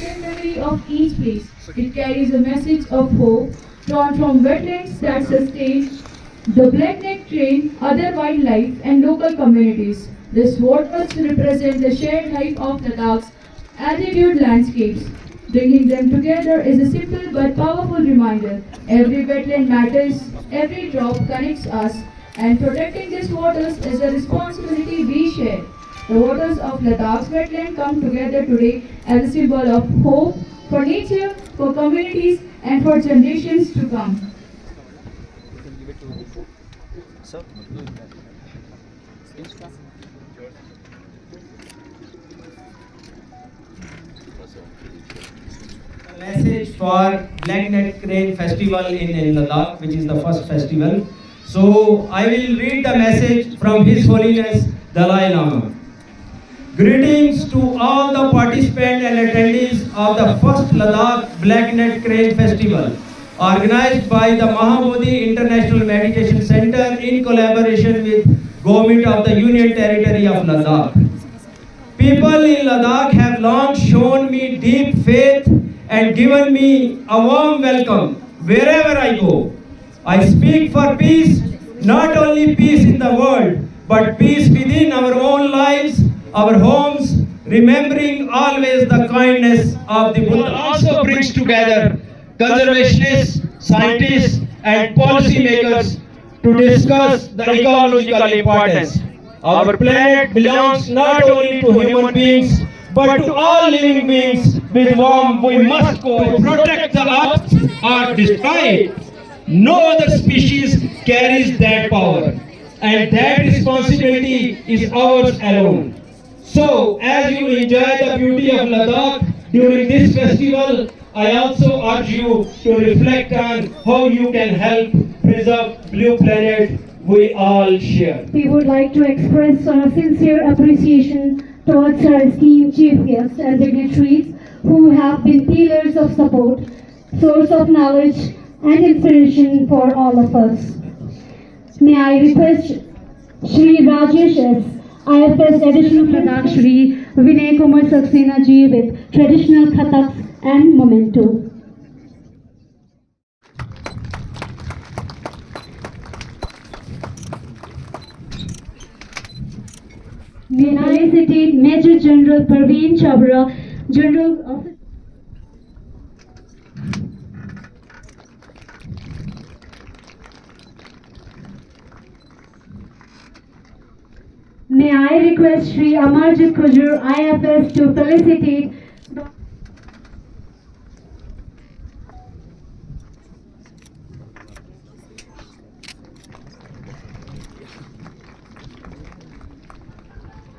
Memory of each place. It carries a message of hope drawn from wetlands that sustain the black-necked crane, other wildlife, and local communities. These waters represent the shared life of Ladakh's altitude landscapes. Bringing them together is a simple but powerful reminder. Every wetland matters, every drop connects us, and protecting these waters is a responsibility we share. The waters of Ladakh's wetland come together today as a symbol of hope for nature, for communities, and for generations to come. Message for Black Net Crane Festival in Ladakh, which is the first festival. So I will read the message from His Holiness Dalai Lama. Greetings to all the participants and attendees of the first Ladakh Black Net Crane Festival, organized by the Mahabodhi International Meditation Center in collaboration with Government of the Union Territory of Ladakh. People in Ladakh have long shown me deep faith and given me a warm welcome wherever I go. I speak for peace, not only peace in the world, but peace within our own lives, our homes, remembering always the kindness of the Buddha. Also brings together conservationists, scientists, and policymakers to discuss the ecological importance. Our planet belongs not only to human beings, but to all living beings with whom we must protect the earth or destroy it. No other species carries that power, and that responsibility is ours alone. So, as you enjoy the beauty of Ladakh during this festival, I also urge you to reflect on how you can help preserve blue planet we all share. We would like to express our sincere appreciation towards our esteemed chief guests and dignitaries who have been pillars of support, source of knowledge and inspiration for all of us. May I request Shri Rajesh S, IFS Additional Pradhan Shri Vinay Kumar Saxena ji with traditional Kathaks and memento. May I felicitate Major General Parveen Chabra, General Officer. May I request Shri Amarjit Kujur, IFS, to felicitate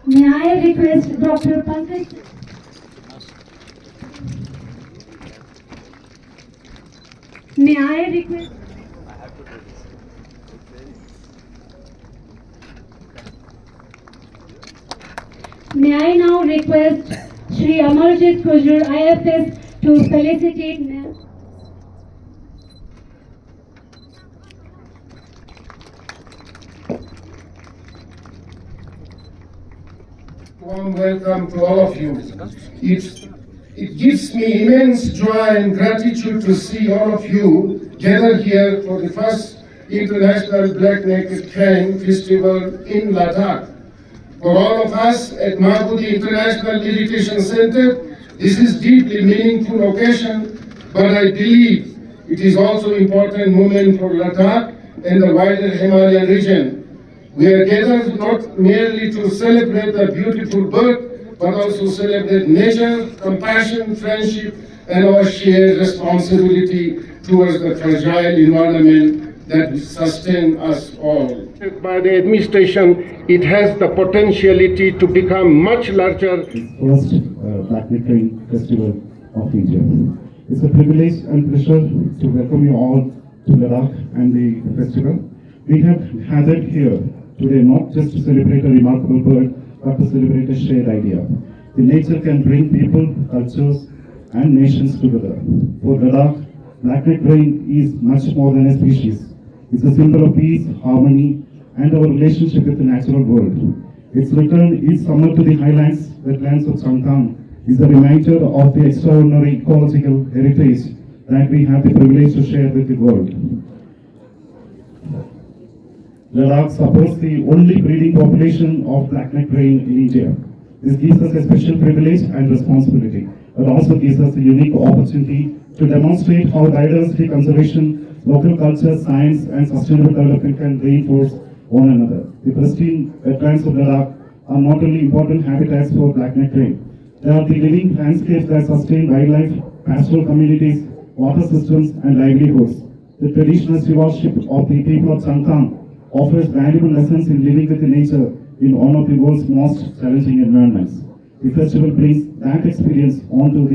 May I request Dr. Pankaj? May I request? May I now request Shri Amarjit Kujur, IFS, to felicitate Warm welcome to all of you. It gives me immense joy and gratitude to see all of you gather here for the first International Black Naked Crane Festival in Ladakh. For all of us at Mahabodhi International Meditation Center, this is deeply meaningful occasion, but I believe it is also important moment for Ladakh and the wider Himalayan region. We are gathered not merely to celebrate the beautiful bird, but also celebrate nature, compassion, friendship, and our shared responsibility towards the fragile environment that sustains us all. By the administration, it has the potentiality to become much larger. First Black Crane Festival of India. It's a privilege and pleasure to welcome you all to Ladakh and the festival. We have gathered here today not just to celebrate a remarkable bird, but to celebrate a shared idea. The nature can bring people, cultures, and nations together. For Ladakh, black-necked crane is much more than a species. It's a symbol of peace, harmony, and our relationship with the natural world. Its return each summer to the highlands, wetlands of Changtang is a reminder of the extraordinary ecological heritage that we have the privilege to share with the world. Ladakh supports the only breeding population of black-necked crane in India. This gives us a special privilege and responsibility. It also gives us a unique opportunity to demonstrate how biodiversity conservation, local culture, science, and sustainable development can reinforce one another. The pristine wetlands of Ladakh are not only important habitats for black-necked crane, they are the living landscapes that sustain wildlife, pastoral communities, water systems, and livelihoods. The traditional stewardship of the people of Changtang offers valuable lessons in living with nature in one of the world's most challenging environments. The festival brings that experience onto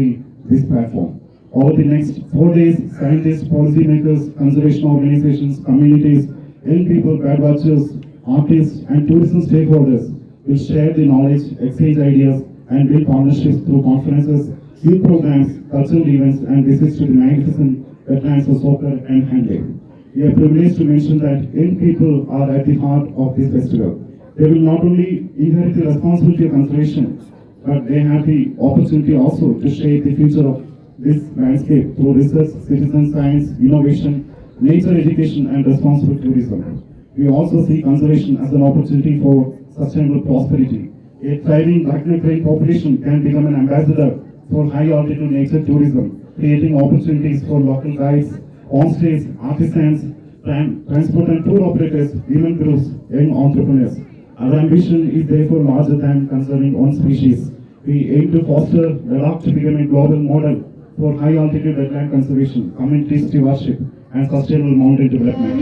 this platform. Over the next 4 days, scientists, policymakers, conservation organizations, communities, young people, birdwatchers, artists, and tourism stakeholders will share the knowledge, exchange ideas, and build partnerships through conferences, youth programs, cultural events, and visits to the magnificent wetlands of Soccer and Handley. We are privileged to mention that young people are at the heart of this festival. They will not only inherit the responsibility of conservation, but they have the opportunity also to shape the future of this landscape through research, citizen science, innovation, nature education, and responsible tourism. We also see conservation as an opportunity for sustainable prosperity. A thriving black-necked crane population can become an ambassador for high-altitude nature tourism, creating opportunities for local guides, homestays, artisans, transport and tour operators, women groups, young entrepreneurs. Our ambition is therefore larger than conserving one species. We aim to foster Ladakh to become a global model for high-altitude wetland conservation, community stewardship, and sustainable mountain development.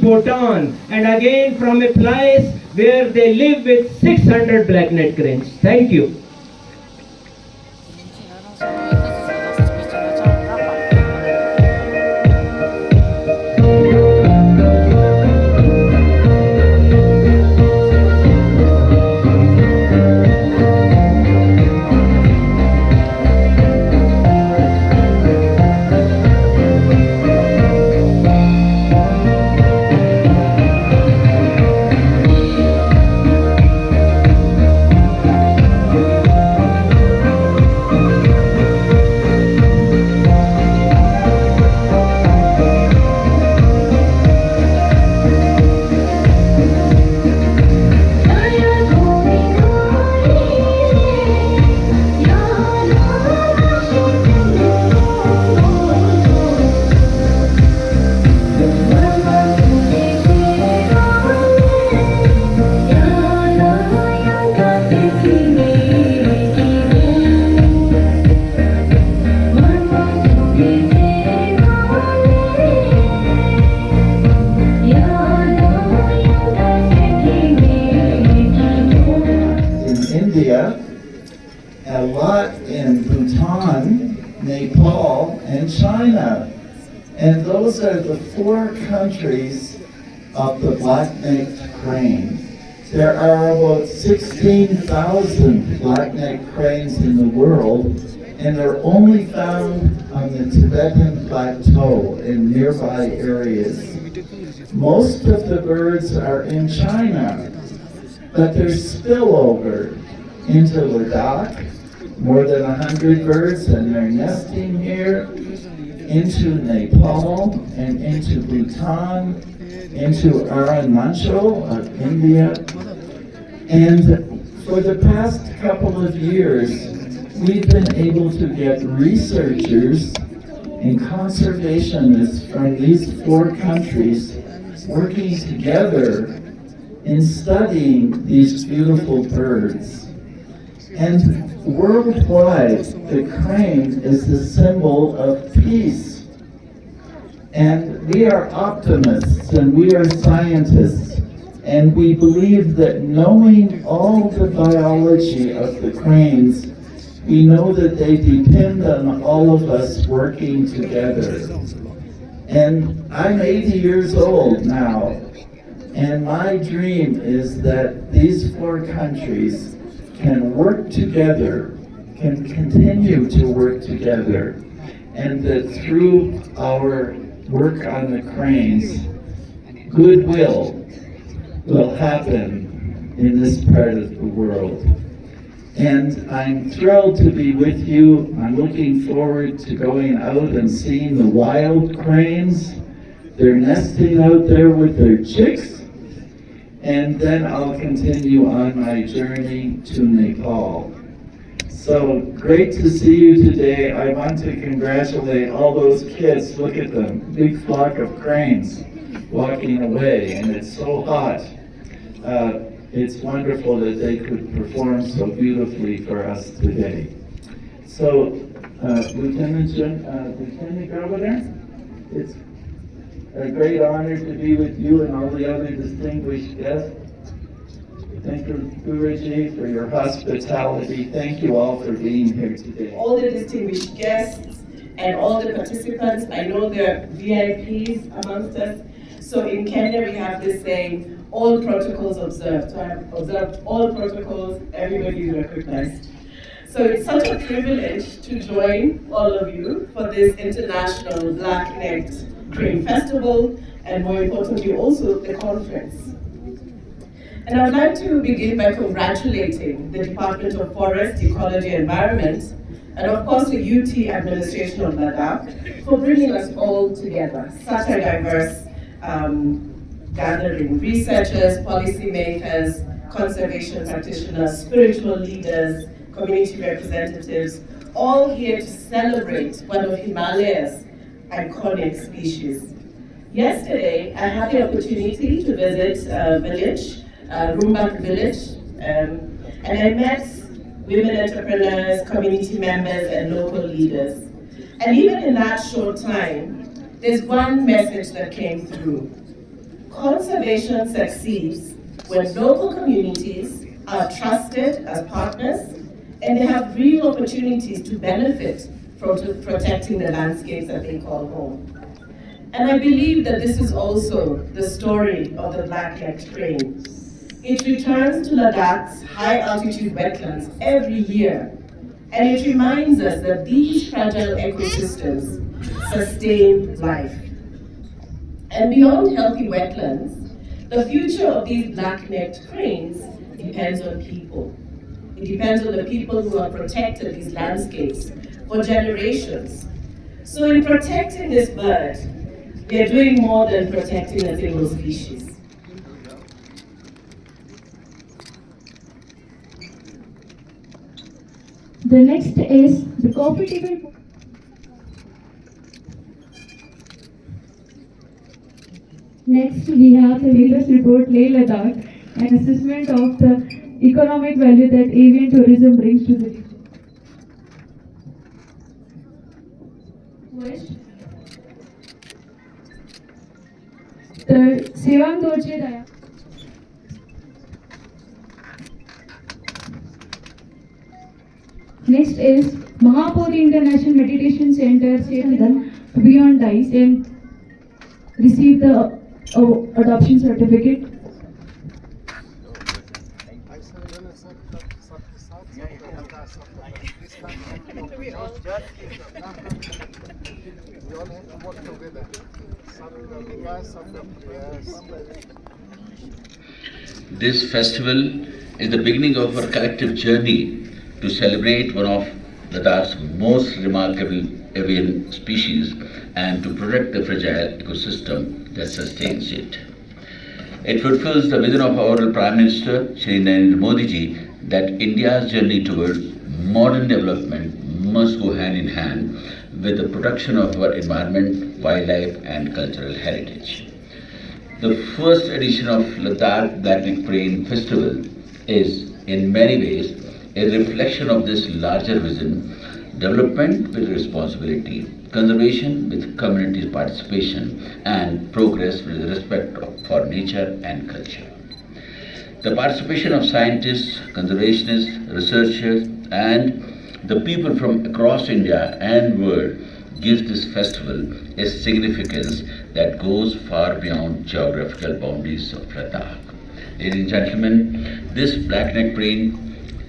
Bhutan, and again from a place where they live with 600 black-necked cranes. Thank you. A lot in Bhutan, Nepal, and China. And those are the 4 countries of the black-necked crane. There are about 16,000 black-necked cranes in the world, and they're only found on the Tibetan Plateau in nearby areas. Most of the birds are in China, but there's spillover into Ladakh, more than 100 birds, and they're nesting here, into Nepal, and into Bhutan, into Arunachal of India. And for the past couple of years, we've been able to get researchers and conservationists from these 4 countries working together in studying these beautiful birds. And worldwide, the crane is the symbol of peace. And we are optimists and we are scientists, and we believe that knowing all the biology of the cranes, we know that they depend on all of us working together. And I'm 80 years old now, and my dream is that these 4 countries can work together, can continue to work together, and that through our work on the cranes, goodwill will happen in this part of the world. And I'm thrilled to be with you. I'm looking forward to going out and seeing the wild cranes. They're nesting out there with their chicks. And then I'll continue on my journey to Nepal. So great to see you today. I want to congratulate all those kids. Look at them, big flock of cranes walking away, and it's so hot. It's wonderful that they could perform so beautifully for us today. So, Lieutenant Governor, it's a great honor to be with you and all the other distinguished guests. Thank you, Guruji, for your hospitality. Thank you all for being here today. All the distinguished guests and all the participants, I know there are VIPs amongst us. So in Kenya, we have this saying, all protocols observed. So I've observed all protocols, everybody is recognized. So it's such a privilege to join all of you for this International Black-Necked Crane Festival, and more importantly also the conference. And I would like to begin by congratulating the Department of Forest, Ecology and Environment, and of course the UT administration of Ladakh for bringing us all together. Such a diverse gathering, researchers, policymakers, conservation practitioners, spiritual leaders, community representatives, all here to celebrate one of Himalaya's iconic species. Yesterday, I had the opportunity to visit a village, Rumbak village, and I met women entrepreneurs, community members, and local leaders. And even in that short time, there's one message that came through. Conservation succeeds when local communities are trusted as partners and they have real opportunities to benefit from protecting the landscapes that they call home. And I believe that this is also the story of the black-necked crane. It returns to Ladakh's high-altitude wetlands every year, and it reminds us that these fragile ecosystems sustain life. And beyond healthy wetlands, the future of these black-necked cranes depends on people. It depends on the people who have protected these landscapes for generations. So in protecting this bird, we are doing more than protecting a single species. The next is the coffee table. Next, we have the latest report, Leh Ladakh, an assessment of the economic value that avian tourism brings to the region. West, the Sevang Dorje Daya. Next is Mahapuri International Meditation Center, Setan, Beyond Dice, and receive the adoption certificate. This festival is the beginning of our collective journey to celebrate one of Ladakh's most remarkable avian species and to protect the fragile ecosystem that sustains it. It fulfills the vision of our Prime Minister, Shri Narendra Modi ji, that India's journey towards modern development must go hand in hand with the protection of our environment, wildlife and cultural heritage. The first edition of Ladakh Black-necked Crane Festival is in many ways a reflection of this larger vision: development with responsibility, conservation with community participation, and progress with respect for nature and culture. The participation of scientists, conservationists, researchers, and the people from across India and world gives this festival a significance that goes far beyond geographical boundaries of Ladakh. Ladies and gentlemen, this black-necked crane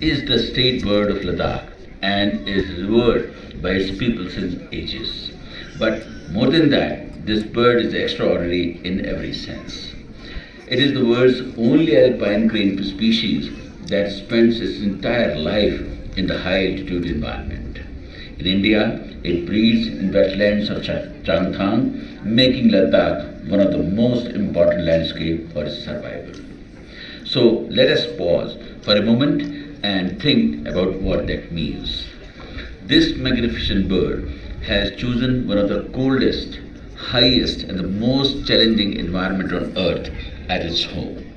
is the state bird of Ladakh and is revered by its people since ages. But more than that, this bird is extraordinary in every sense. It is the world's only alpine crane species that spends its entire life in the high-altitude environment. In India, it breeds in wetlands of Changthang, making Ladakh one of the most important landscapes for its survival. So let us pause for a moment and think about what that means. This magnificent bird has chosen one of the coldest, highest and the most challenging environment on earth as its home.